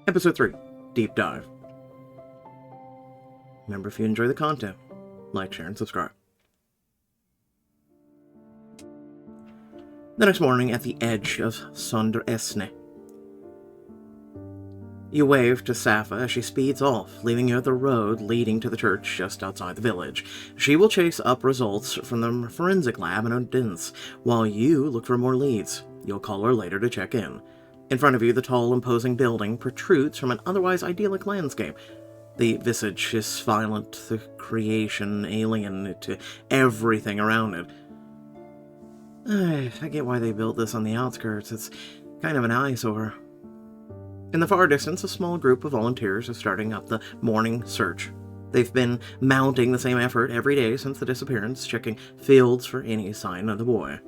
Episode 3, Deep Dive. Remember, if you enjoy the content, like, share, and subscribe. The next morning, at the edge of Sonderesne, you wave to Safaa as she speeds off, leaving you at the road leading to the church just outside the village. She will chase up results from the forensic lab in Odense, while you look for more leads. You'll call her later to check in. In front of you, the tall, imposing building protrudes from an otherwise idyllic landscape. The visage is violent, the creation alien to everything around it. I get why they built this on the outskirts. It's kind of an eyesore. In the far distance, a small group of volunteers is starting up the morning search. They've been mounting the same effort every day since the disappearance, checking fields for any sign of the boy.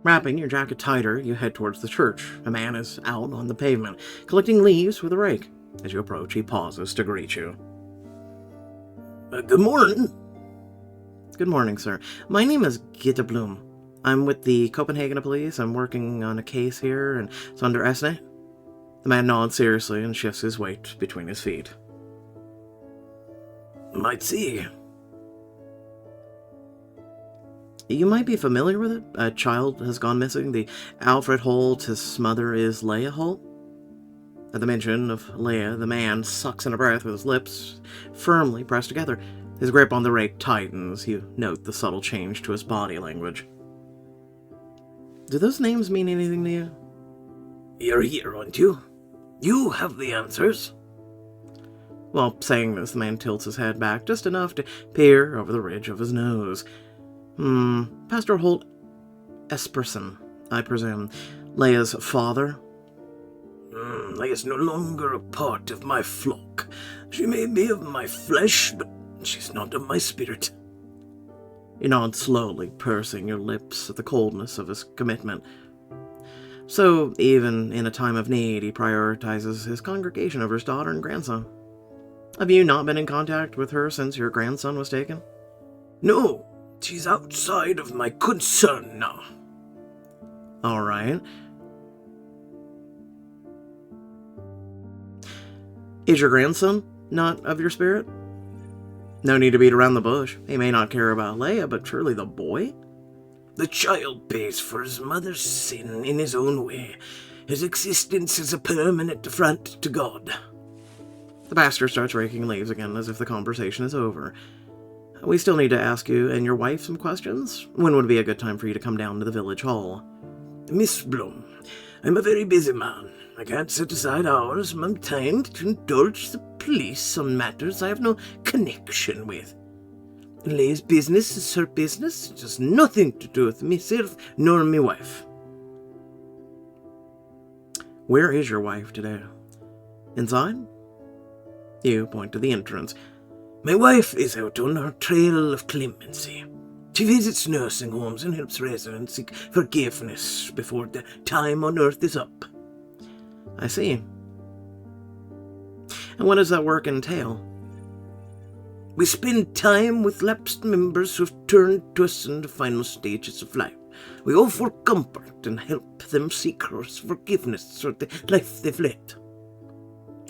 Wrapping your jacket tighter, you head towards the church. A man is out on the pavement, collecting leaves with a rake. As you approach, he pauses to greet you. Good morning. Good morning, sir. My name is Gitte Bloom. I'm with the Copenhagen police. I'm working on a case here in Sonderesne. The man nods seriously and shifts his weight between his feet. Might see. You might be familiar with it. A child has gone missing. The Alfred Holt, his mother is Leah Holt. At the mention of Leah, the man sucks in a breath with his lips firmly pressed together. His grip on the rake tightens. You note the subtle change to his body language. Do those names mean anything to you? You're here, aren't you? You have the answers. While saying this, the man tilts his head back just enough to peer over the ridge of his nose. Pastor Holt Esperson, I presume. Leah's father? Leah's no longer a part of my flock. She may be of my flesh, but she's not of my spirit. You nod slowly, pursing your lips at the coldness of his commitment. So, even in a time of need, he prioritizes his congregation over his daughter and grandson. Have you not been in contact with her since your grandson was taken? No. She's outside of my concern now. All right. Is your grandson not of your spirit? No need to beat around the bush. He may not care about Leah, but surely the boy? The child pays for his mother's sin in his own way. His existence is a permanent affront to God. The pastor starts raking leaves again as if the conversation is over. We still need to ask you and your wife some questions. When would be a good time for you to come down to the village hall? Miss Bloom, I'm a very busy man. I can't set aside hours of my time to indulge the police on matters I have no connection with. Leah's business is her business. It has nothing to do with myself nor my wife. Where is your wife today? Inside? You point to the entrance. My wife is out on her trail of clemency. She visits nursing homes and helps residents seek forgiveness before the time on earth is up. I see. And what does that work entail? We spend time with lapsed members who've turned to us in the final stages of life. We offer comfort and help them seek forgiveness for the life they've led.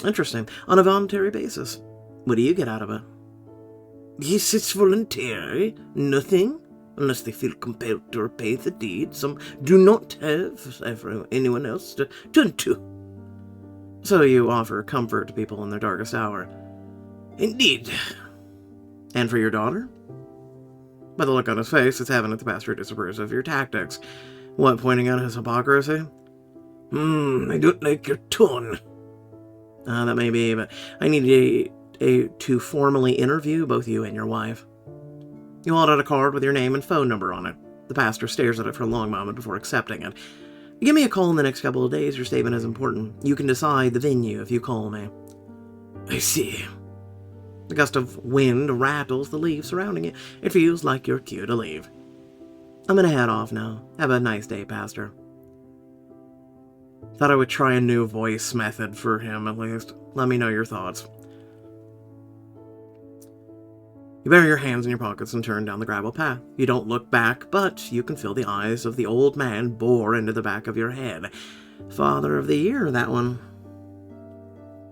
Interesting. On a voluntary basis. What do you get out of it? Yes, it's voluntary. Nothing, unless they feel compelled to repay the deed. Some do not have anyone else to turn to. So you offer comfort to people in their darkest hour. Indeed. And for your daughter? By the look on his face, it's evident the pastor disapproves of your tactics. What, pointing out his hypocrisy? I don't like your tone. That may be, but I need to formally interview both you and your wife. You hold out a card with your name and phone number on it. The pastor stares at it for a long moment before accepting it. Give me a call in the next couple of days. Your statement is important. You can decide the venue if you call me. I see. A gust of wind rattles the leaves surrounding you. It feels like your cue to leave. I'm gonna head off now. Have a nice day, Pastor. Thought I would try a new voice method for him, at least. Let me know your thoughts. You bury your hands in your pockets and turn down the gravel path. You don't look back, but you can feel the eyes of the old man bore into the back of your head. Father of the year, that one.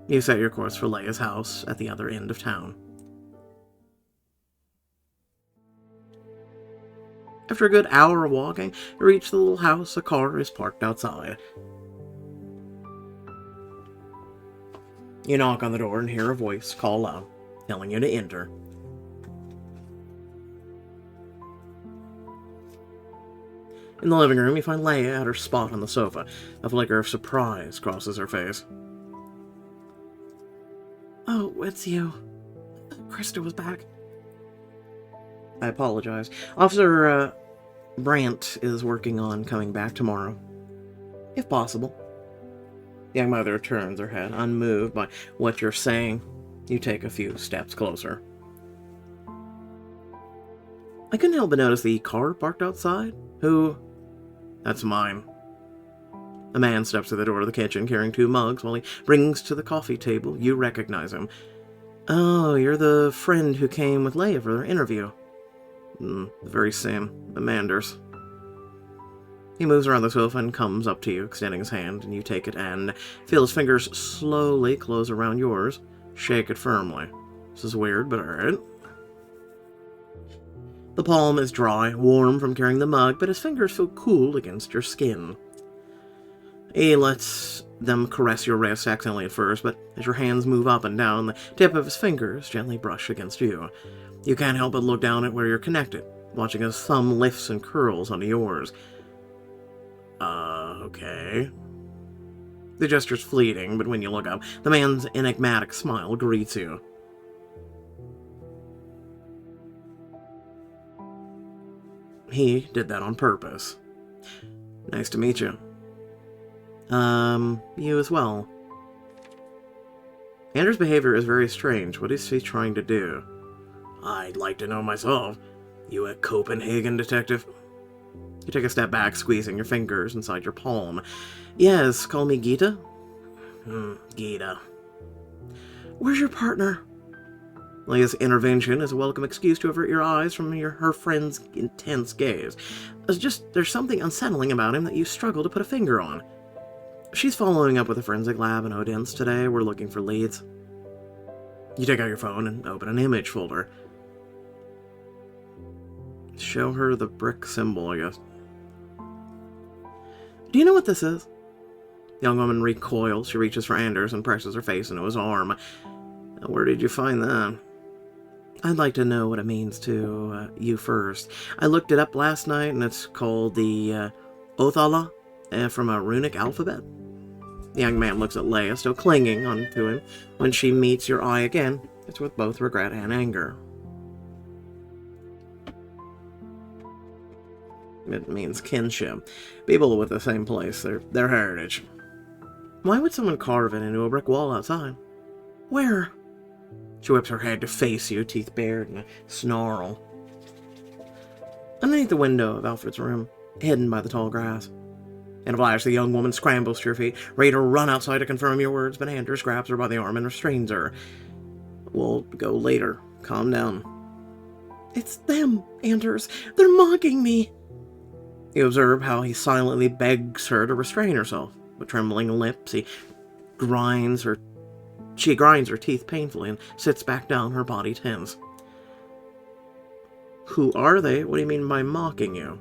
You set your course for Leia's house at the other end of town. After a good hour of walking, you reach the little house. A car is parked outside. You knock on the door and hear a voice call out, telling you to enter. In the living room, you find Leia at her spot on the sofa. A flicker of surprise crosses her face. Oh, it's you. Krista was back. I apologize. Officer Brandt is working on coming back tomorrow, if possible. The young mother turns her head, unmoved by what you're saying. You take a few steps closer. I couldn't help but notice the car parked outside. Who? That's mine. A man steps to the door of the kitchen carrying 2 mugs while he brings to the coffee table. You recognize him. Oh, you're the friend who came with Leia for their interview. The very same. Amander's. He moves around the sofa and comes up to you, extending his hand, and you take it and feel his fingers slowly close around yours. Shake it firmly. This is weird, but alright. The palm is dry, warm from carrying the mug, but his fingers feel cool against your skin. He lets them caress your wrist accidentally at first, but as your hands move up and down, the tip of his fingers gently brush against you. You can't help but look down at where you're connected, watching his thumb lifts and curls onto yours. Okay. The gesture's fleeting, but when you look up, the man's enigmatic smile greets you. He did that on purpose. Nice to meet you. You as well. Anders' behavior is very strange. What is he trying to do? I'd like to know myself. You a Copenhagen detective? You take a step back, squeezing your fingers inside your palm. Yes, call me Gita. Gita. Where's your partner? Leia's intervention is a welcome excuse to avert your eyes from her friend's intense gaze. There's something unsettling about him that you struggle to put a finger on. She's following up with a forensic lab in Odense today. We're looking for leads. You take out your phone and open an image folder. Show her the brick symbol, I guess. Do you know what this is? The young woman recoils. She reaches for Anders and presses her face into his arm. Where did you find that? I'd like to know what it means to you first. I looked it up last night, and it's called the Othala from a runic alphabet. The young man looks at Leia, still clinging onto him. When she meets your eye again, it's with both regret and anger. It means kinship. People with the same place, their heritage. Why would someone carve it into a brick wall outside? Where? She whips her head to face you, teeth bared in a snarl. Underneath the window of Alfred's room, hidden by the tall grass. In a flash, the young woman scrambles to her feet, ready to run outside to confirm your words, but Anders grabs her by the arm and restrains her. We'll go later. Calm down. It's them, Anders. They're mocking me. You observe how he silently begs her to restrain herself. With trembling lips, she grinds her teeth painfully and sits back down, her body tense. Who are they? What do you mean by mocking you?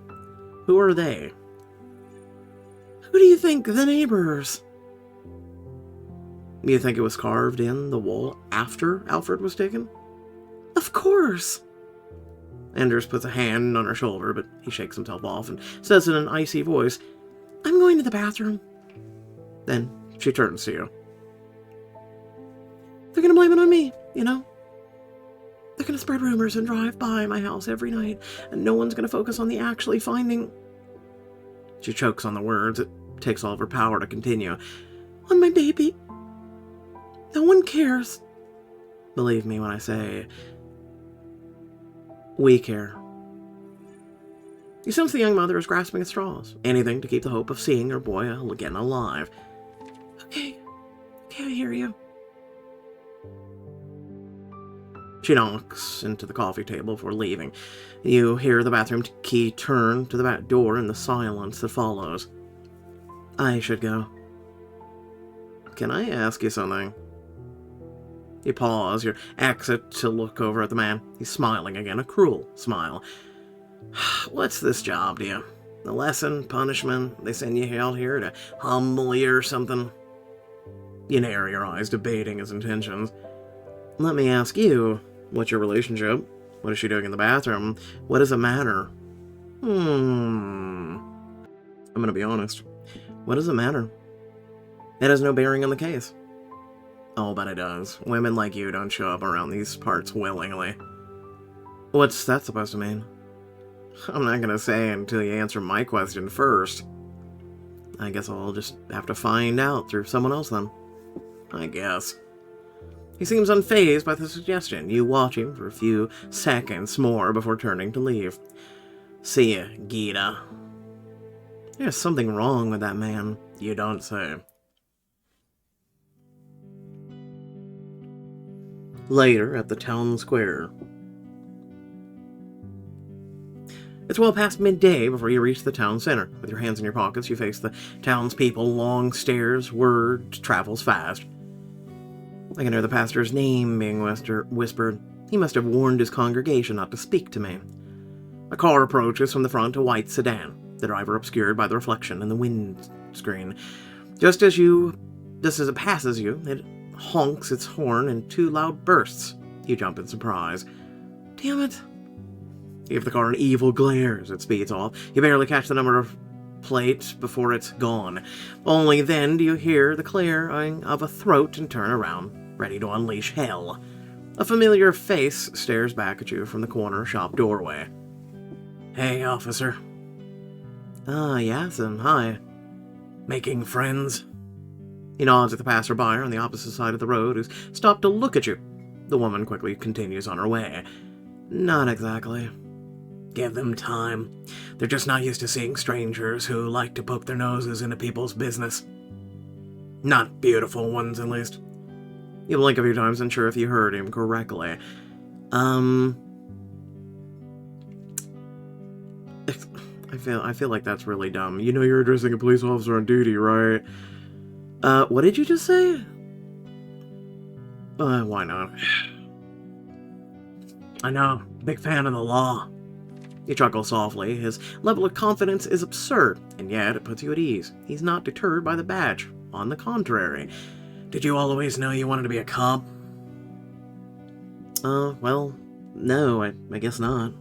Who are they? Who do you think? The neighbors. You think it was carved in the wall after Alfred was taken? Of course. Anders puts a hand on her shoulder, but he shakes himself off and says in an icy voice, I'm going to the bathroom. Then she turns to you. They're going to blame it on me, you know? They're going to spread rumors and drive by my house every night, and no one's going to focus on the actually finding... She chokes on the words. It takes all of her power to continue. On my baby. No one cares. Believe me when I say... We care. You sense the young mother is grasping at straws. Anything to keep the hope of seeing her boy again alive. Okay, I hear you. She knocks into the coffee table before leaving. You hear the bathroom key turn to the back door in the silence that follows. I should go. Can I ask you something? You pause, your exit to look over at the man. He's smiling again, a cruel smile. What's this job to you? A lesson, punishment? They send you out here to humble you or something? You narrow your eyes, debating his intentions. Let me ask you, what's your relationship? What is she doing in the bathroom? What does it matter? I'm gonna be honest. What does it matter? It has no bearing on the case. Oh, but it does. Women like you don't show up around these parts willingly. What's that supposed to mean? I'm not gonna say until you answer my question first. I guess I'll just have to find out through someone else then. I guess. He seems unfazed by the suggestion. You watch him for a few seconds more before turning to leave. See ya, Gita. There's something wrong with that man. You don't say. Later, at the town square. It's well past midday before you reach the town center. With your hands in your pockets, you face the townspeople, long stares, word travels fast. I can hear the pastor's name being whispered. He must have warned his congregation not to speak to me. A car approaches from the front, a white sedan, the driver obscured by the reflection in the windscreen. Just as it passes you, it honks its horn in 2 loud bursts. You jump in surprise. Damn it. You give the car an evil glare as it speeds off. You barely catch the number of plate before it's gone. Only then do you hear the clearing of a throat and turn around, ready to unleash hell. A familiar face stares back at you from the corner shop doorway. Hey, officer. Ah, yes, and hi. Making friends? He nods at the passerby on the opposite side of the road who's stopped to look at you. The woman quickly continues on her way. Not exactly. Give them time. They're just not used to seeing strangers who like to poke their noses into people's business. Not beautiful ones, at least. You blink a few times, unsure if you heard him correctly. I feel like that's really dumb. You know you're addressing a police officer on duty, right? What did you just say? Why not? I know. Big fan of the law. He chuckles softly. His level of confidence is absurd, and yet it puts you at ease. He's not deterred by the badge. On the contrary. Did you always know you wanted to be a cop? Well, no, I guess not.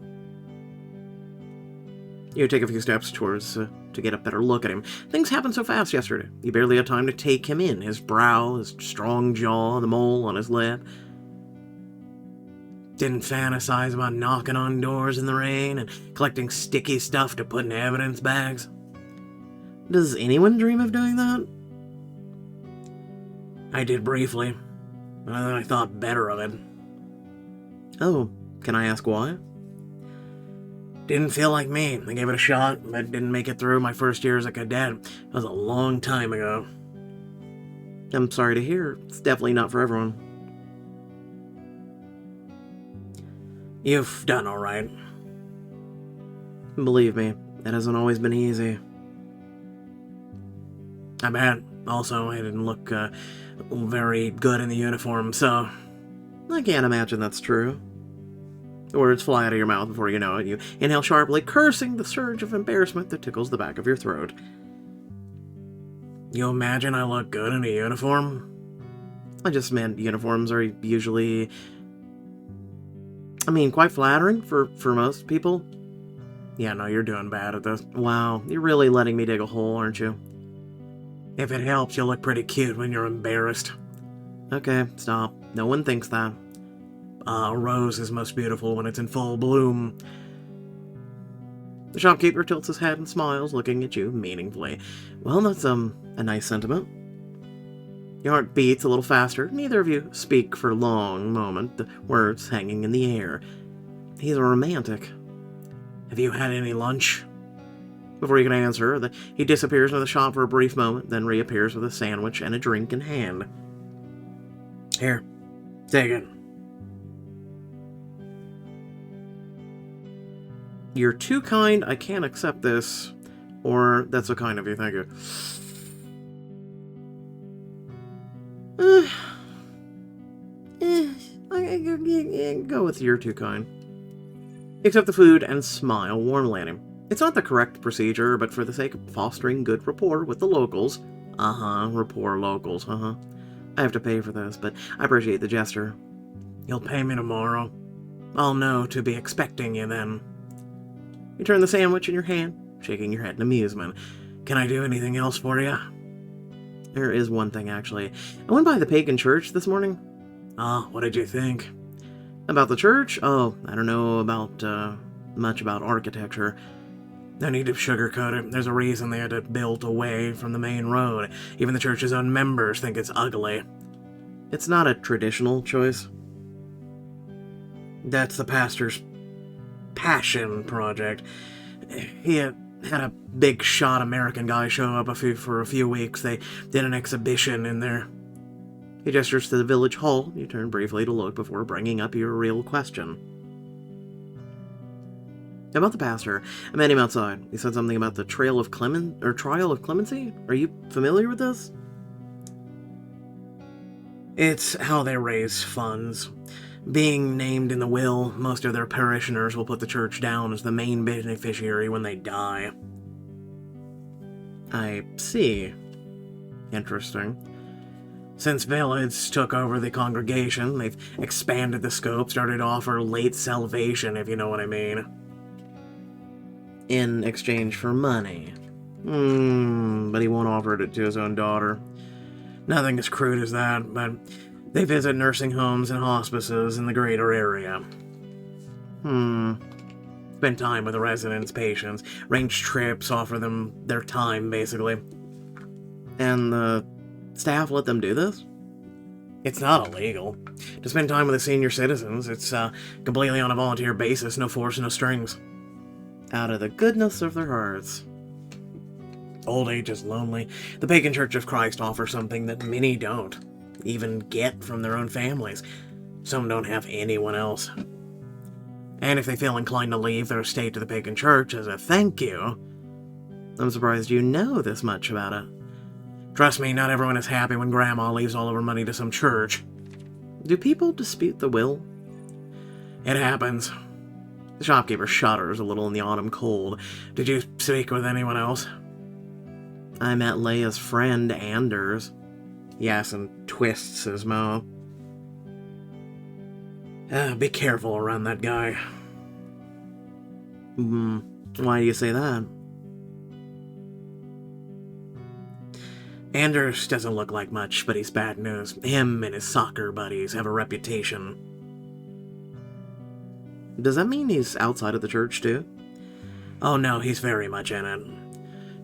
You take a few steps towards to get a better look at him. Things happened so fast yesterday. You barely had time to take him in. His brow, his strong jaw, the mole on his lip. Didn't fantasize about knocking on doors in the rain and collecting sticky stuff to put in evidence bags. Does anyone dream of doing that? I did briefly, but then I thought better of it. Oh, can I ask why? Didn't feel like me. I gave it a shot, but didn't make it through my first year as a cadet. That was a long time ago. I'm sorry to hear. It's definitely not for everyone. You've done all right. Believe me, it hasn't always been easy. I bet. Also, I didn't look very good in the uniform, so I can't imagine that's true. The words fly out of your mouth before you know it. You inhale sharply, cursing the surge of embarrassment that tickles the back of your throat. You imagine I look good in a uniform? I just meant uniforms are usually, quite flattering for most people. Yeah, no, you're doing bad at this. Wow, you're really letting me dig a hole, aren't you? If it helps, you'll look pretty cute when you're embarrassed. Okay, stop. No one thinks that. A rose is most beautiful when it's in full bloom. The shopkeeper tilts his head and smiles, looking at you meaningfully. Well, that's, a nice sentiment. Your heart beats a little faster. Neither of you speak for a long moment, the words hanging in the air. He's a romantic. Have you had any lunch? Before you can answer, he disappears into the shop for a brief moment, then reappears with a sandwich and a drink in hand. Here, take it. You're too kind, I can't accept this. Or, that's so kind of you, thank you. Go with you're too kind. Accept the food and smile warmly at him. It's not the correct procedure, but for the sake of fostering good rapport with the locals. Rapport locals, I have to pay for this, but I appreciate the gesture. You'll pay me tomorrow. I'll know to be expecting you then. You turn the sandwich in your hand, shaking your head in amusement. Can I do anything else for you? There is one thing, actually. I went by the pagan church this morning. What did you think? About the church? Oh, I don't know about, much about architecture. No need to sugarcoat it. There's a reason they had it built away from the main road. Even the church's own members think it's ugly. It's not a traditional choice. That's the pastor's passion project. He had a big shot American guy show up for a few weeks. They did an exhibition in there. He gestures to the village hall. You turn briefly to look before bringing up your real question. About the pastor, I met him outside. He said something about the Trial of Clemency? Are you familiar with this? It's how they raise funds. Being named in the will, most of their parishioners will put the church down as the main beneficiary when they die. I see. Interesting. Since Village took over the congregation, they've expanded the scope, started to offer late salvation, if you know what I mean. In exchange for money. But he won't offer it to his own daughter. Nothing as crude as that, but they visit nursing homes and hospices in the greater area. Spend time with the residents, patients, arrange trips, offer them their time, basically. And the staff let them do this? It's not illegal. To spend time with the senior citizens, it's completely on a volunteer basis, no force, no strings. Out of the goodness of their hearts. Old age is lonely. The Pagan Church of Christ offers something that many don't even get from their own families. Some don't have anyone else. And if they feel inclined to leave their estate to the Pagan Church as a thank you, I'm surprised you know this much about it. Trust me, not everyone is happy when Grandma leaves all of her money to some church. Do people dispute the will? It happens. The shopkeeper shudders a little in the autumn cold. Did you speak with anyone else? I met Leia's friend, Anders. Yes, and twists his mouth. Be careful around that guy. Why do you say that? Anders doesn't look like much, but he's bad news. Him and his soccer buddies have a reputation. Does that mean he's outside of the church, too? Oh no, he's very much in it.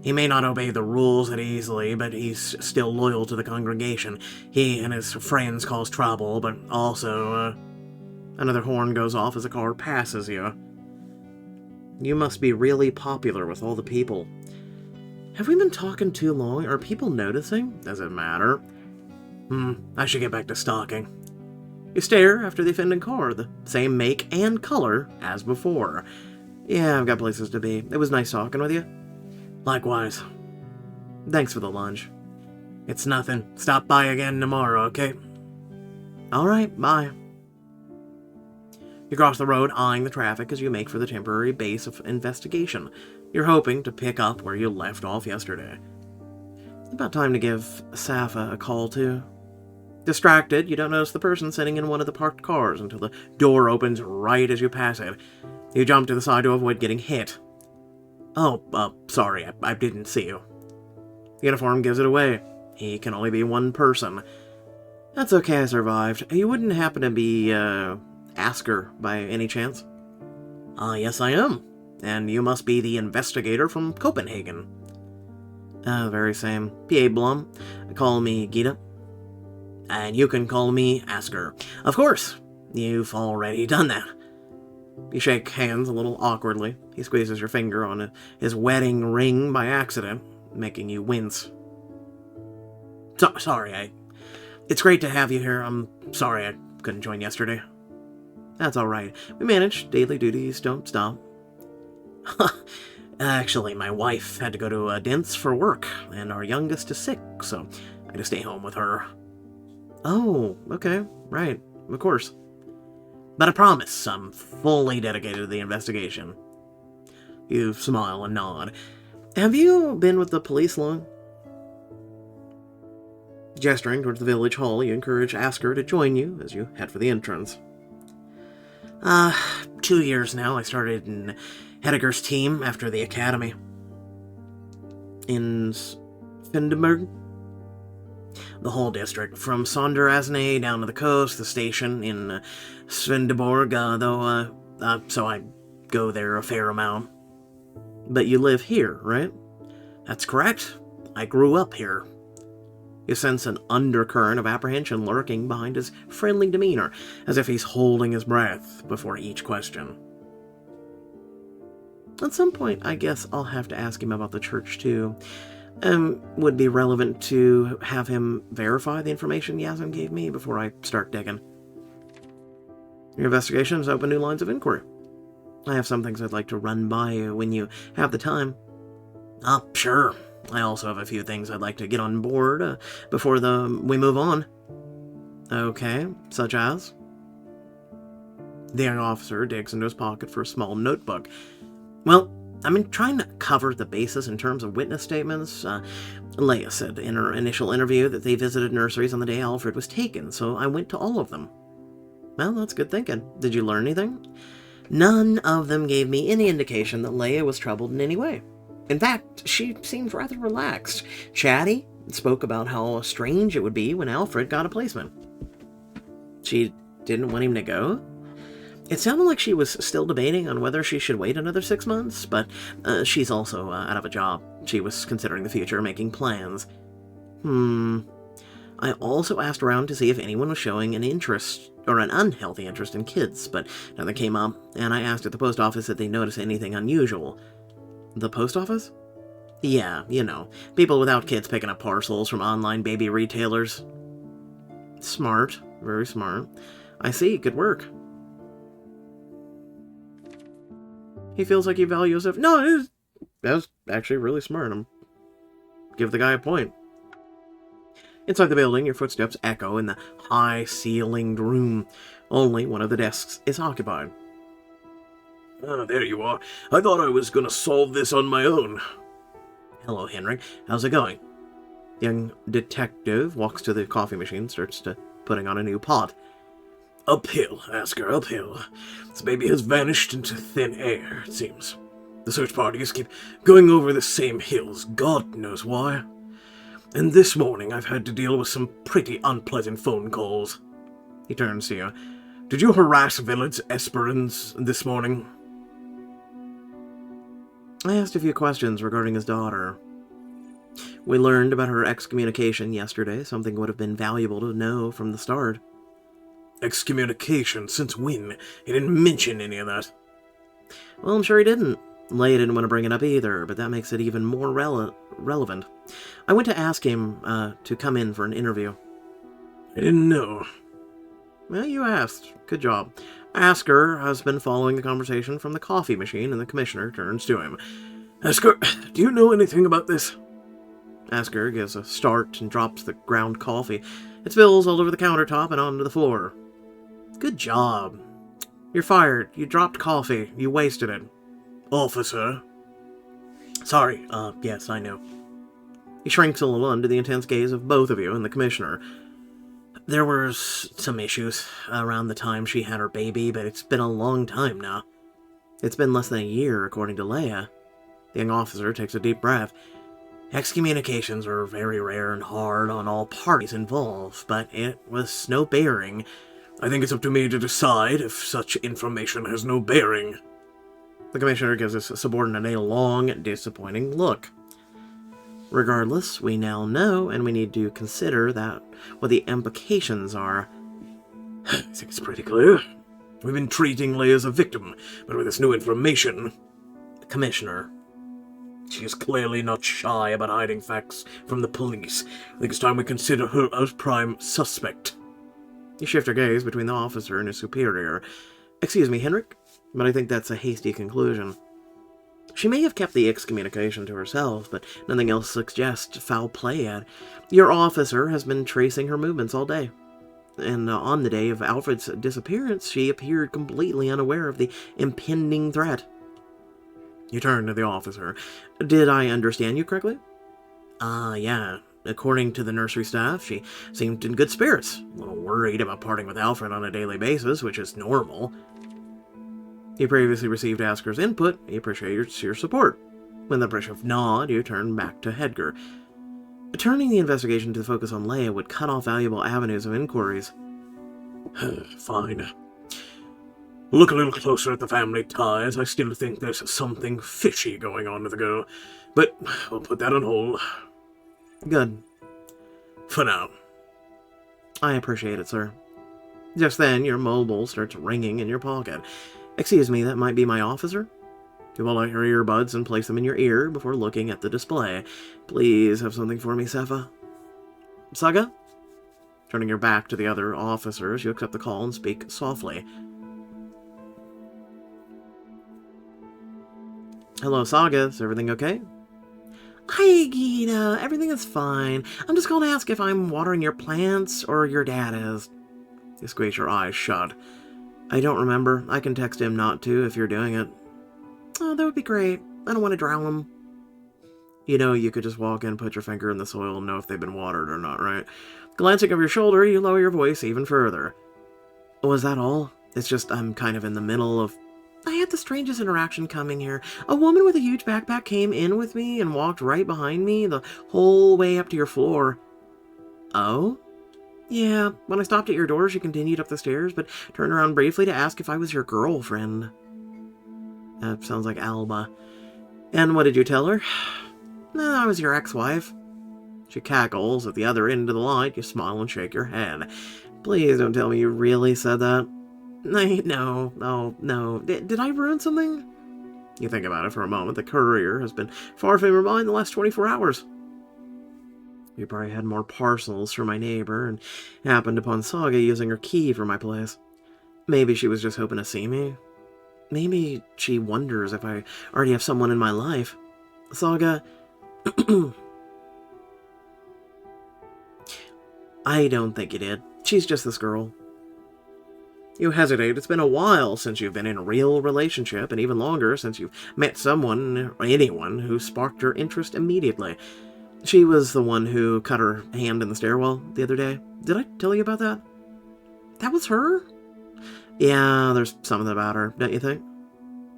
He may not obey the rules that easily, but he's still loyal to the congregation. He and his friends cause trouble, but also, another horn goes off as a car passes you. You must be really popular with all the people. Have we been talking too long? Are people noticing? Does it matter? I should get back to stalking. You stare after the offending car, the same make and color as before. Yeah, I've got places to be. It was nice talking with you. Likewise. Thanks for the lunch. It's nothing. Stop by again tomorrow, okay? Alright, bye. You cross the road, eyeing the traffic as you make for the temporary base of investigation. You're hoping to pick up where you left off yesterday. About time to give Safaa a call, too. Distracted, you don't notice the person sitting in one of the parked cars until the door opens right as you pass it. You jump to the side to avoid getting hit. Oh, sorry, I didn't see you. The uniform gives it away. He can only be one person. That's okay, I survived. You wouldn't happen to be, Asker by any chance? Yes I am. And you must be the investigator from Copenhagen. Very same. P.A. Blum. Call me Gita. And you can call me Asker. Of course, you've already done that. You shake hands a little awkwardly. He squeezes your finger on his wedding ring by accident, making you wince. Sorry, it's great to have you here. I'm sorry I couldn't join yesterday. That's alright. We manage. Daily duties don't stop. Actually, my wife had to go to a dentist for work, and our youngest is sick, so I had to stay home with her. Oh, okay, right, of course. But I promise I'm fully dedicated to the investigation. You smile and nod. Have you been with the police long? Gesturing towards the village hall, you encourage Asker to join you as you head for the entrance. 2 years now. I started in Hedegar's team after the academy. In Svendenberg? The whole district, from Sonderasne down to the coast, the station in Svendeborg, so I go there a fair amount. But you live here, right? That's correct. I grew up here. You sense an undercurrent of apprehension lurking behind his friendly demeanor, as if he's holding his breath before each question. At some point, I guess I'll have to ask him about the church, too. Would be relevant to have him verify the information Yazim gave me before I start digging. Your investigation has opened new lines of inquiry. I have some things I'd like to run by you when you have the time. Oh, sure. I also have a few things I'd like to get on board before we move on. Okay, such as? The young officer digs into his pocket for a small notebook. Well, I've been trying to cover the bases in terms of witness statements. Leia said in her initial interview that they visited nurseries on the day Alfred was taken, so I went to all of them. Well, that's good thinking. Did you learn anything? None of them gave me any indication that Leia was troubled in any way. In fact, she seemed rather relaxed, chatty, and spoke about how strange it would be when Alfred got a placement. She didn't want him to go? It sounded like she was still debating on whether she should wait another 6 months, but she's also out of a job. She was considering the future, making plans. I also asked around to see if anyone was showing an interest, or an unhealthy interest in kids, but nothing came up, and I asked at the post office if they noticed anything unusual. The post office? Yeah, people without kids picking up parcels from online baby retailers. Smart, very smart. I see, good work. He feels like he values it. No, that's actually really smart. Give the guy a point. Inside the building, your footsteps echo in the high-ceilinged room. Only one of the desks is occupied. Ah, there you are. I thought I was going to solve this on my own. Hello, Henrik. How's it going? The young detective walks to the coffee machine, starts putting on a new pot. Uphill, Asker, uphill. This baby has vanished into thin air, it seems. The search parties keep going over the same hills, God knows why. And this morning I've had to deal with some pretty unpleasant phone calls. He turns to you. Did you harass village Esperance this morning? I asked a few questions regarding his daughter. We learned about her excommunication yesterday, something would have been valuable to know from the start. Excommunication? Since when? He didn't mention any of that. Well, I'm sure he didn't. Leia didn't want to bring it up either, but that makes it even more relevant. I went to ask him to come in for an interview. I didn't know. Well, you asked. Good job. Asker has been following the conversation from the coffee machine, and the commissioner turns to him. Asker, do you know anything about this? Asker gives a start and drops the ground coffee. It spills all over the countertop and onto the floor. Good job. You're fired. You dropped coffee. You wasted it. Officer. Sorry. Yes, I know. He shrinks a little under the intense gaze of both of you and the commissioner. There were some issues around the time she had her baby, but it's been a long time now. It's been less than a year, according to Leia. The young officer takes a deep breath. Excommunications are very rare and hard on all parties involved, but it was no bearing. I think it's up to me to decide if such information has no bearing. The commissioner gives his subordinate a long, disappointing look. Regardless, we now know, and we need to consider that what the implications are. I think it's pretty clear. We've been treating Leia as a victim, but with this new information... The commissioner. She is clearly not shy about hiding facts from the police. I think it's time we consider her as prime suspect. You shift your gaze between the officer and his superior. Excuse me, Henrik, but I think that's a hasty conclusion. She may have kept the excommunication to herself, but nothing else suggests foul play yet. Your officer has been tracing her movements all day. And on the day of Alfred's disappearance, she appeared completely unaware of the impending threat. You turn to the officer. Did I understand you correctly? Yeah. According to the nursery staff, she seemed in good spirits, a little worried about parting with Alfred on a daily basis, which is normal. You previously received Asker's input. He appreciates your support. With a brief nod, you turn back to Hedger. Turning the investigation to focus on Leia would cut off valuable avenues of inquiries. Fine. Look a little closer at the family ties. I still think there's something fishy going on with the girl, but we'll put that on hold. Good. For now. I appreciate it, sir. Just then, your mobile starts ringing in your pocket. Excuse me, that might be my officer? You pull out your earbuds and place them in your ear before looking at the display. Please have something for me, Safaa. Saga? Turning your back to the other officers, you accept the call and speak softly. Hello, Saga. Is everything okay? Hi, Gita. Everything is fine. I'm just going to ask if I'm watering your plants or your dad is. You squeeze your eyes shut. I don't remember. I can text him not to if you're doing it. Oh, that would be great. I don't want to drown them. You know, you could just walk in, put your finger in the soil, and know if they've been watered or not, right? Glancing over your shoulder, you lower your voice even further. Was that all? It's just I'm kind of in the middle of... I had the strangest interaction coming here. A woman with a huge backpack came in with me and walked right behind me the whole way up to your floor. Oh? Yeah, when I stopped at your door, she continued up the stairs, but turned around briefly to ask if I was your girlfriend. That sounds like Alba. And what did you tell her? No, I was your ex-wife. She cackles at the other end of the line. You smile and shake your head. Please don't tell me you really said that. No. Did I ruin something? You think about it for a moment. The courier has been far from your mind the last 24 hours. You probably had more parcels from my neighbor and happened upon Saga using her key for my place. Maybe she was just hoping to see me. Maybe she wonders if I already have someone in my life. Saga... I don't think you did. She's just this girl. You hesitate. It's been a while since you've been in a real relationship, and even longer since you've met someone, or anyone, who sparked your interest immediately. She was the one who cut her hand in the stairwell the other day. Did I tell you about that? That was her? Yeah, there's something about her, don't you think?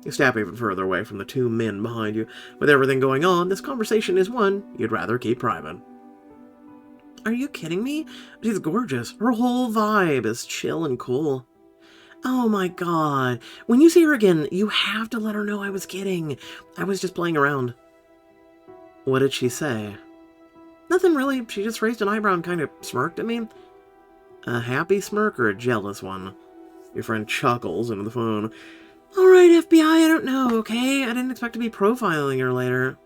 You step even further away from the two men behind you. With everything going on, this conversation is one you'd rather keep private. Are you kidding me? She's gorgeous. Her whole vibe is chill and cool. Oh my god. When you see her again, you have to let her know I was kidding. I was just playing around. What did she say? Nothing really. She just raised an eyebrow and kind of smirked at me. A happy smirk or a jealous one? Your friend chuckles into the phone. Alright, FBI, I don't know, okay? I didn't expect to be profiling her later.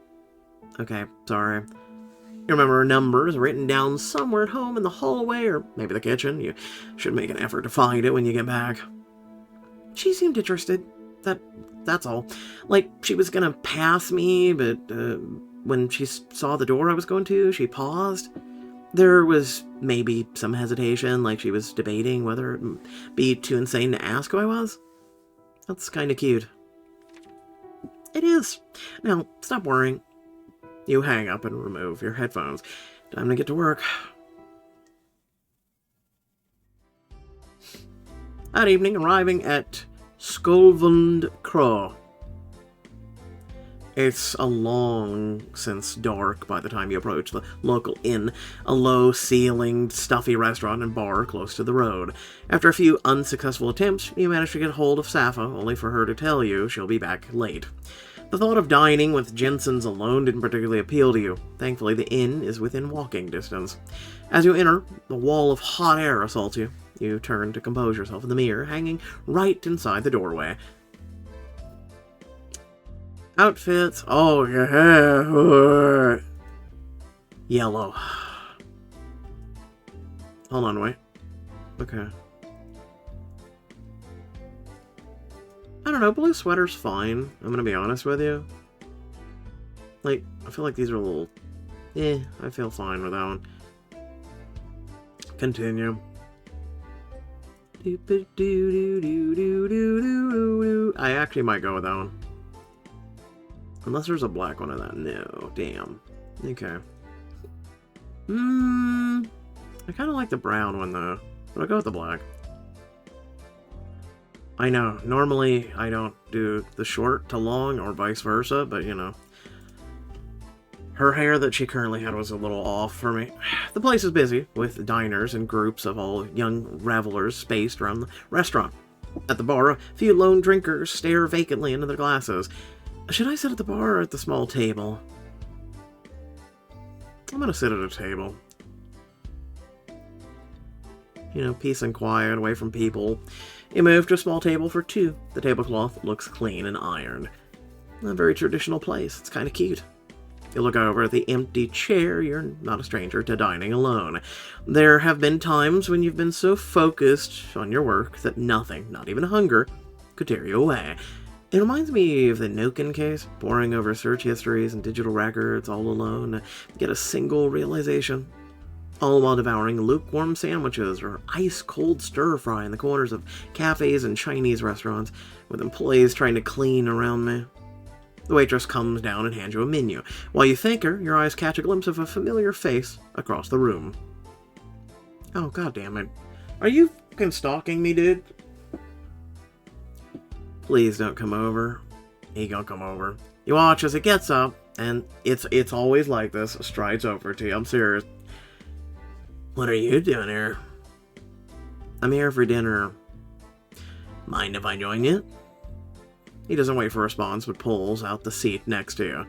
Okay, sorry. You remember her number is written down somewhere at home in the hallway or maybe the kitchen. You should make an effort to find it when you get back. She seemed interested. That's all. Like, she was gonna pass me, but when she saw the door I was going to, she paused. There was maybe some hesitation, like she was debating whether it'd be too insane to ask who I was. That's kind of cute. It is. Now, stop worrying. You hang up and remove your headphones. Time to get to work. That evening, arriving at Skolvund Crow. It's a long since dark by the time you approach the local inn, a low-ceilinged, stuffy restaurant and bar close to the road. After a few unsuccessful attempts, you manage to get hold of Safaa, only for her to tell you she'll be back late. The thought of dining with Jensen's alone didn't particularly appeal to you. Thankfully, the inn is within walking distance. As you enter, the wall of hot air assaults you. You turn to compose yourself in the mirror, hanging right inside the doorway. Outfits. Oh, yeah. Yellow. Hold on, wait. Okay. I don't know, blue sweater's fine. I'm gonna be honest with you. Like, I feel like these are a little... I feel fine with that one. Continue. I actually might go with that one. Unless there's a black one of that. No, damn. Okay. I kind of like the brown one though, but I'll go with the black. I know, normally I don't do the short to long or vice versa, but you know. Her hair that she currently had was a little off for me. The place is busy, with diners and groups of all young revelers spaced around the restaurant. At the bar, a few lone drinkers stare vacantly into their glasses. Should I sit at the bar or at the small table? I'm gonna sit at a table. You know, peace and quiet, away from people. You move to a small table for two. The tablecloth looks clean and ironed. A very traditional place. It's kind of cute. You look over at the empty chair. You're not a stranger to dining alone. There have been times when you've been so focused on your work that nothing, not even hunger, could tear you away. It reminds me of the Noken case, poring over search histories and digital records all alone to get a single realization. All while devouring lukewarm sandwiches or ice-cold stir-fry in the corners of cafes and Chinese restaurants, with employees trying to clean around me. The waitress comes down and hands you a menu. While you thank her, your eyes catch a glimpse of a familiar face across the room. Oh, goddammit. Are you fucking stalking me, dude? Please don't come over. He gonna come over. You watch as it gets up, and it's always like this. Strides over to you. I'm serious. What are you doing here? I'm here for dinner. Mind if I join you? He doesn't wait for a response, but pulls out the seat next to you.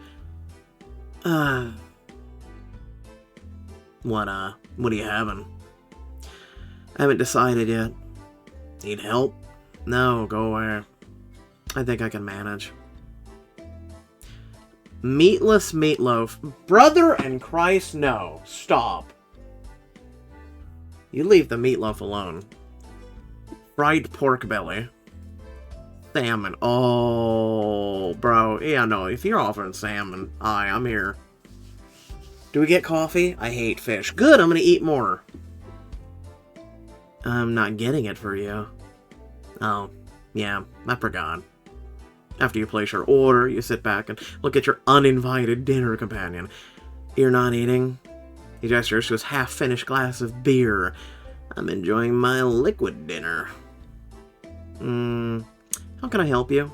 What are you having? I haven't decided yet. Need help? No, go away. I think I can manage. Meatless meatloaf. Brother and Christ, no. Stop. You leave the meatloaf alone. Fried pork belly. Salmon. Oh, bro. Yeah, no, if you're offering salmon, I'm here. Do we get coffee? I hate fish. Good, I'm gonna eat more. I'm not getting it for you. Oh, yeah, I forgot. After you place your order, you sit back and look at your uninvited dinner companion. You're not eating? He gestures to his half-finished glass of beer. I'm enjoying my liquid dinner. How can I help you?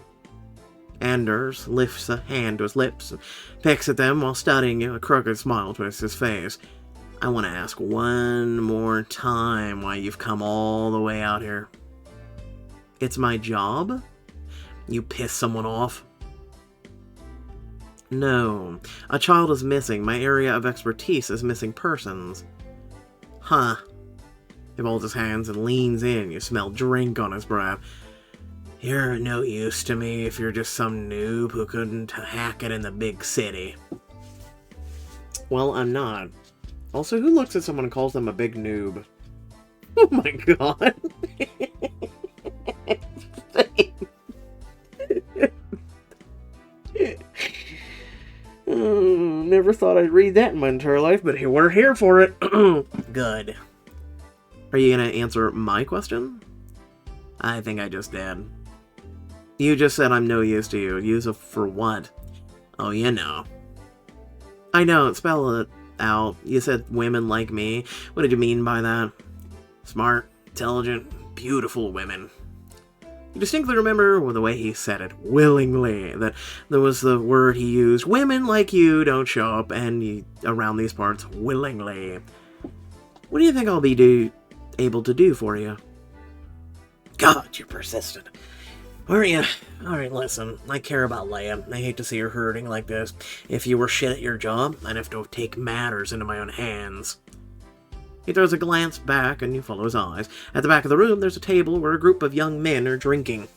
Anders lifts a hand to his lips and picks at them while studying you. A crooked smile twists his face. I want to ask one more time why you've come all the way out here. It's my job? You piss someone off? No. A child is missing. My area of expertise is missing persons. Huh. He folds his hands and leans in. You smell drink on his breath. You're no use to me if you're just some noob who couldn't hack it in the big city. Well, I'm not. Also, who looks at someone and calls them a big noob? Oh my god. Never thought I'd read that in my entire life, but we're here for it. Good. Are you gonna answer my question? I think I just did. You just said I'm no use to you. Use for what? Oh, you know. I don't. Spell it out. You said women like me. What did you mean by that? Smart, intelligent, beautiful women. You distinctly remember the way he said it. Willingly. That was the word he used. Women like you don't show up around these parts willingly. What do you think I'll be able to do for you? God, you're persistent. Alright, listen. I care about Leia. I hate to see her hurting like this. If you were shit at your job, I'd have to take matters into my own hands. He throws a glance back, and you follow his eyes. At the back of the room, there's a table where a group of young men are drinking.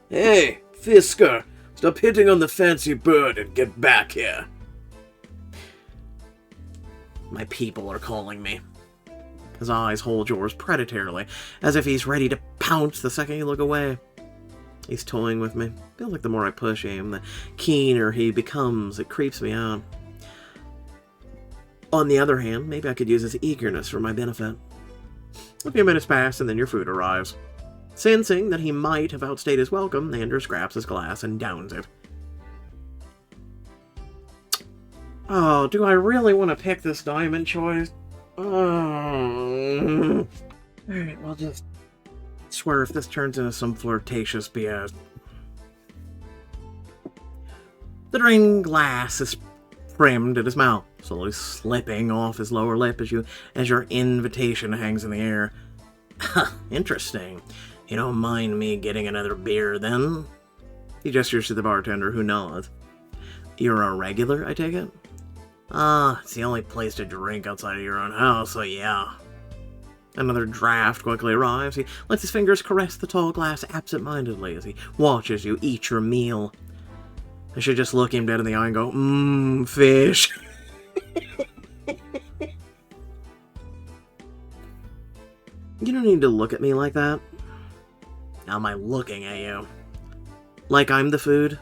Hey, Fisker, stop hitting on the fancy bird and get back here. My people are calling me. His eyes hold yours predatorily, as if he's ready to pounce the second you look away. He's toying with me. Feels like the more I push him, the keener he becomes. It creeps me out. On the other hand, maybe I could use his eagerness for my benefit. A few minutes pass, and then your food arrives. Sensing that he might have outstayed his welcome, Anders grabs his glass and downs it. Oh, do I really want to pick this diamond choice? Oh. Alright, well, just swear if this turns into some flirtatious BS. The drink glass is primed at his mouth, slowly slipping off his lower lip as your invitation hangs in the air. Interesting. You don't mind me getting another beer, then? He gestures to the bartender, who nods. You're a regular, I take it? It's the only place to drink outside of your own house, so yeah. Another draft quickly arrives. He lets his fingers caress the tall glass absent-mindedly as he watches you eat your meal. I should just look him dead in the eye and go, fish. You don't need to look at me like that. How am I looking at you? Like I'm the food?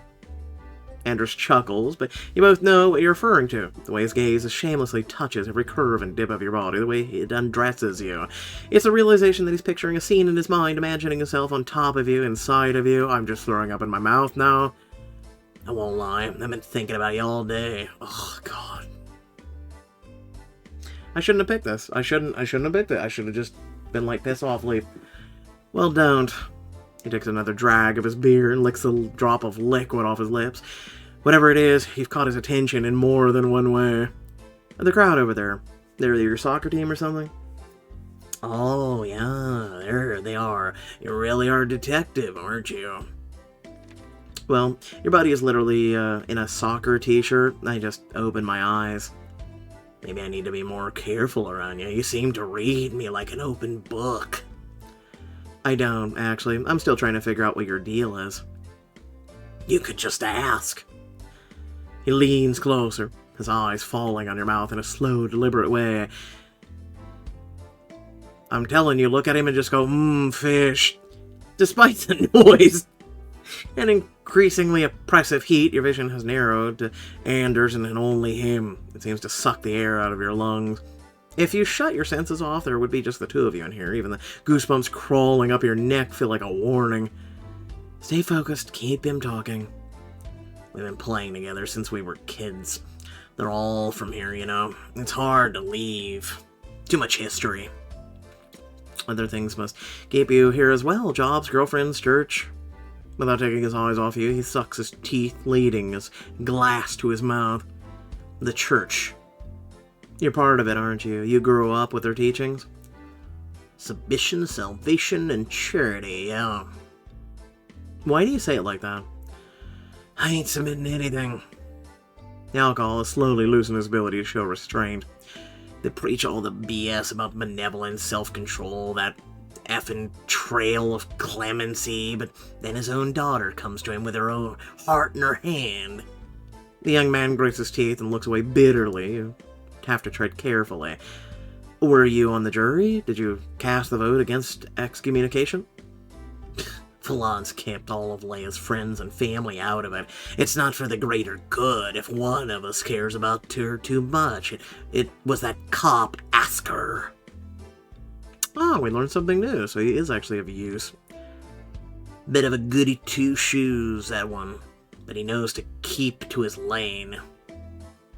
Anders chuckles, but you both know what you're referring to. The way his gaze shamelessly touches every curve and dip of your body, the way it undresses you. It's a realization that he's picturing a scene in his mind, imagining himself on top of you, inside of you. I'm just throwing up in my mouth now. I won't lie, I've been thinking about you all day. Oh, God. I shouldn't have picked this. I shouldn't have picked it. I should have just been like, piss off, leave. Well, don't. He takes another drag of his beer and licks a drop of liquid off his lips. Whatever it is, you've caught his attention in more than one way. The crowd over there, they're your soccer team or something? Oh, yeah, there they are. You really are a detective, aren't you? Well, your buddy is literally in a soccer t-shirt. I just opened my eyes. Maybe I need to be more careful around you. You seem to read me like an open book. I don't, actually. I'm still trying to figure out what your deal is. You could just ask. He leans closer, his eyes falling on your mouth in a slow, deliberate way. I'm telling you, look at him and just go, fish. Despite the noise and increasingly oppressive heat, your vision has narrowed to Anders and only him. It seems to suck the air out of your lungs. If you shut your senses off, there would be just the two of you in here. Even the goosebumps crawling up your neck feel like a warning. Stay focused. Keep him talking. We've been playing together since we were kids. They're all from here, you know. It's hard to leave. Too much history. Other things must keep you here as well. Jobs, girlfriends, church. Without taking his eyes off you, he sucks his teeth, leading his glass to his mouth. The church. You're part of it, aren't you? You grew up with their teachings? Submission, salvation, and charity, yeah. Why do you say it like that? I ain't submitting to anything. The alcohol is slowly losing his ability to show restraint. They preach all the BS about benevolence, self-control, that effing trail of clemency, but then his own daughter comes to him with her own heart in her hand. The young man grits his teeth and looks away bitterly. You have to tread carefully. Were you on the jury? Did you cast the vote against excommunication? Falon's kept all of Leia's friends and family out of it. It's not for the greater good if one of us cares about her too much. It was that cop Asker. Oh, we learned something new, so he is actually of use. Bit of a goody two-shoes, that one. But he knows to keep to his lane.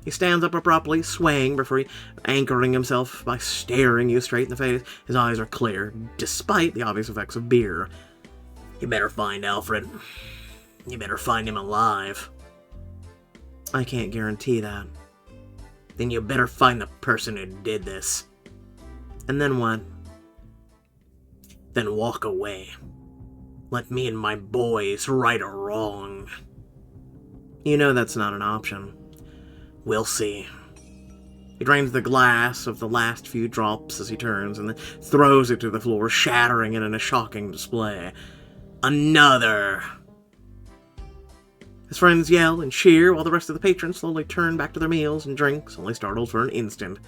He stands up abruptly, swaying before anchoring himself by staring you straight in the face. His eyes are clear, despite the obvious effects of beer. You better find Alfred. You better find him alive. I can't guarantee that. Then you better find the person who did this. And then what? Then walk away. Let me and my boys right a wrong. You know that's not an option. We'll see. He drains the glass of the last few drops as he turns and then throws it to the floor, shattering it in a shocking display. Another! His friends yell and cheer while the rest of the patrons slowly turn back to their meals and drinks, only startled for an instant.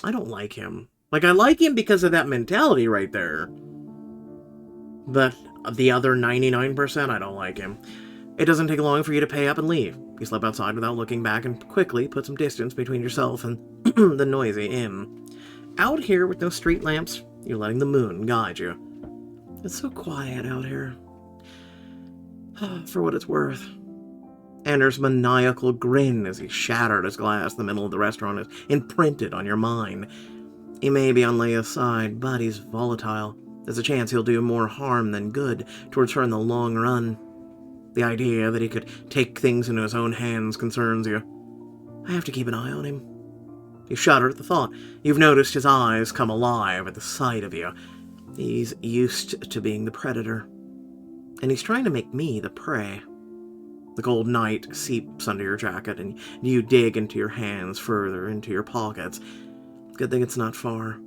I don't like him. Like, I like him because of that mentality right there. But the other 99%, I don't like him. It doesn't take long for you to pay up and leave. You slip outside without looking back and quickly put some distance between yourself and the noisy inn. Out here with no street lamps, you're letting the moon guide you. It's so quiet out here. For what it's worth. Ender's maniacal grin as he shattered his glass in the middle of the restaurant is imprinted on your mind. He may be on Leia's side, but he's volatile. There's a chance he'll do more harm than good towards her in the long run. The idea that he could take things into his own hands concerns you. I have to keep an eye on him. You shudder at the thought. You've noticed his eyes come alive at the sight of you. He's used to being the predator. And he's trying to make me the prey. The cold night seeps under your jacket, and you dig into your hands further into your pockets. Good thing it's not far.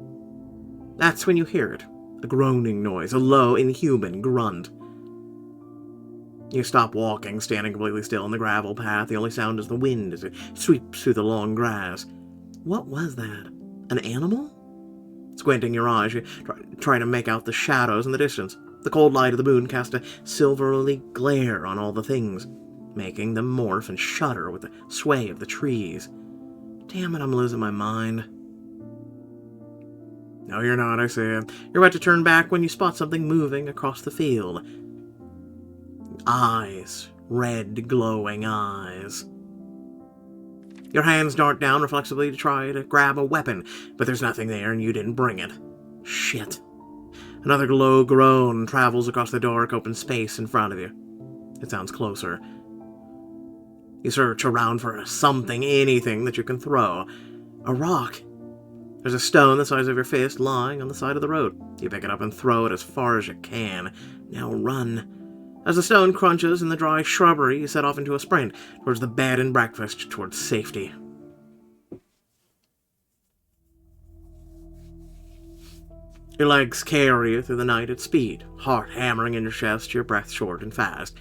That's when you hear it. A groaning noise, a low, inhuman grunt. You stop walking, standing completely still on the gravel path. The only sound is the wind as it sweeps through the long grass. What was that? An animal? Squinting your eyes, you try to make out the shadows in the distance. The cold light of the moon casts a silvery glare on all the things, making them morph and shudder with the sway of the trees. Damn it, I'm losing my mind. No, you're not, I said. You're about to turn back when you spot something moving across the field. Eyes. Red, glowing eyes. Your hands dart down reflexively to try to grab a weapon, but there's nothing there and you didn't bring it. Shit. Another low groan travels across the dark open space in front of you. It sounds closer. You search around for something, anything that you can throw. A rock. There's a stone the size of your fist lying on the side of the road. You pick it up and throw it as far as you can. Now run. As the stone crunches in the dry shrubbery, you set off into a sprint towards the bed and breakfast, towards safety. Your legs carry you through the night at speed, heart hammering in your chest, your breath short and fast.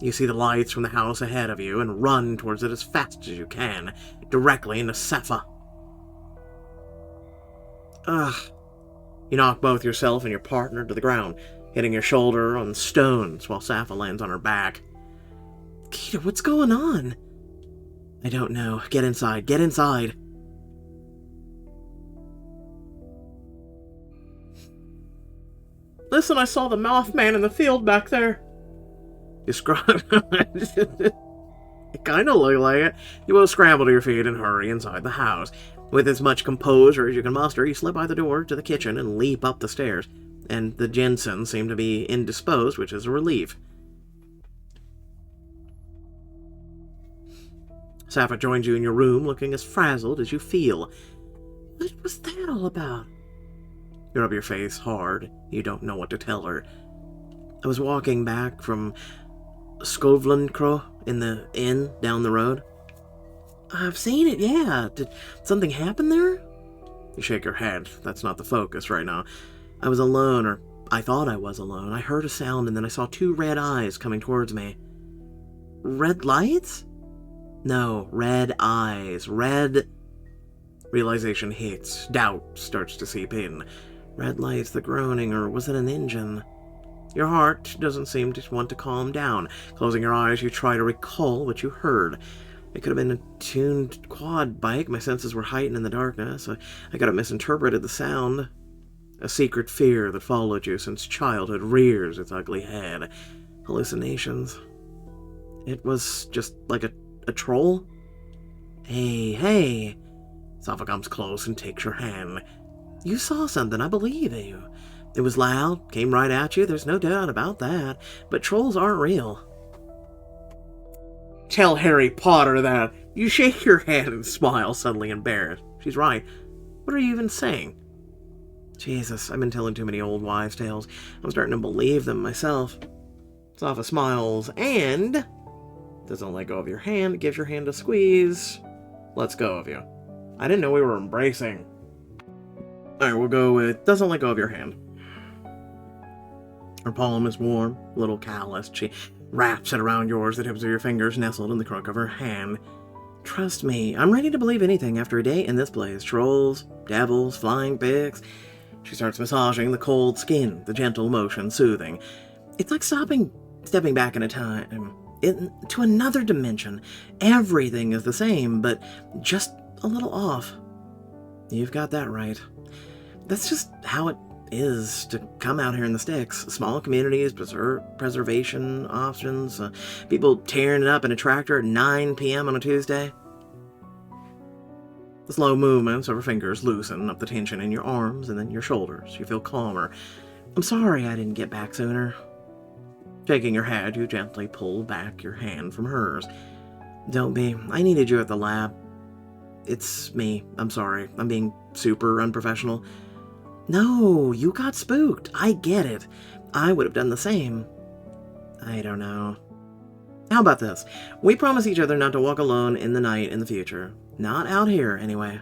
You see the lights from the house ahead of you and run towards it as fast as you can, directly into Safaa. Ugh. You knock both yourself and your partner to the ground, hitting your shoulder on stones while Safaa lands on her back. Keita, what's going on? I don't know. Get inside. Get inside. Listen, I saw the Mothman in the field back there. You It kind of looked like it. You both scramble to your feet and hurry inside the house. With as much composure as you can muster, you slip by the door to the kitchen and leap up the stairs. And the Jensens seem to be indisposed, which is a relief. Safaa joins you in your room, looking as frazzled as you feel. What was that all about? You rub your face hard. You don't know what to tell her. I was walking back from Skovlandkro in the inn down the road. I've seen it, yeah. Did something happen there? You shake your head. That's not the focus right now. I was alone, or I thought I was alone. I heard a sound, and then I saw two red eyes coming towards me. Red lights? No, red eyes. Red... Realization hits. Doubt starts to seep in. Red lights, the groaning, or was it an engine? Your heart doesn't seem to want to calm down. Closing your eyes, you try to recall what you heard. It could have been a tuned quad bike. My senses were heightened in the darkness. I could have misinterpreted the sound. A secret fear that followed you since childhood rears its ugly head. Hallucinations. It was just like a troll? Hey. Safaa comes close and takes your hand. You saw something, I believe you. It was loud, came right at you, there's no doubt about that. But trolls aren't real. Tell Harry Potter that. You shake your head and smile, suddenly embarrassed. She's right. What are you even saying? Jesus, I've been telling too many old wives' tales. I'm starting to believe them myself. Safaa smiles and doesn't let go of your hand, gives your hand a squeeze. Lets go of you. I didn't know we were embracing. Alright, we'll go with doesn't let go of your hand. Her palm is warm, a little calloused. She wraps it around yours, the tips of your fingers nestled in the crook of her hand. Trust me, I'm ready to believe anything after a day in this place. Trolls, devils, flying pigs. She starts massaging the cold skin, the gentle motion soothing. It's like stepping back in a time, to another dimension. Everything is the same, but just a little off. You've got that right. That's just how it is to come out here in the sticks. Small communities, preservation options, people tearing it up in a tractor at 9 p.m. on a Tuesday. The slow movements of her fingers loosen up the tension in your arms and then your shoulders. You feel calmer. I'm sorry I didn't get back sooner. Shaking your head, you gently pull back your hand from hers. Don't be. I needed you at the lab. It's me. I'm sorry. I'm being super unprofessional. No, you got spooked. I get it. I would have done the same. I don't know. How about this? We promise each other not to walk alone in the night in the future. Not out here, anyway.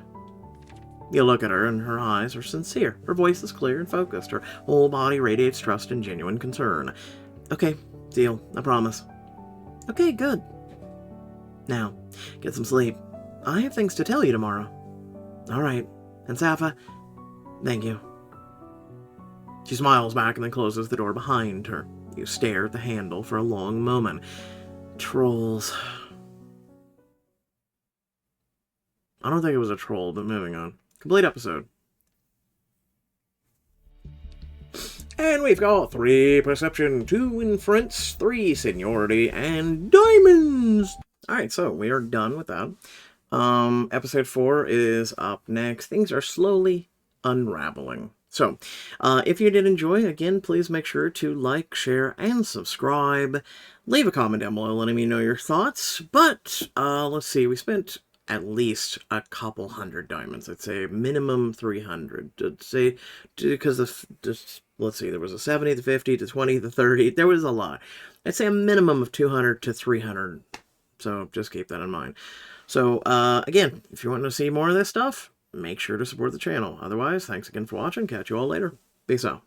You look at her, and her eyes are sincere. Her voice is clear and focused. Her whole body radiates trust and genuine concern. Okay, deal. I promise. Okay, good. Now, get some sleep. I have things to tell you tomorrow. All right. And Safaa, thank you. She smiles back and then closes the door behind her. You stare at the handle for a long moment. Trolls. I don't think it was a troll, but moving on. Complete episode. And we've got 3 perception, 2 inference, 3 seniority, and diamonds! Alright, so we are done with that. Episode 4 is up next. Things are slowly unraveling. So, if you did enjoy, again, please make sure to like, share, and subscribe. Leave a comment down below letting me know your thoughts. But, let's see, we spent at least a couple hundred diamonds. I'd say minimum 300. I'd say, because let's see, there was a 70, the 50, the 20, the 30. There was a lot. I'd say a minimum of 200 to 300. So, just keep that in mind. So, again, if you want to see more of this stuff, make sure to support the channel. Otherwise, thanks again for watching. Catch you all later. Peace out.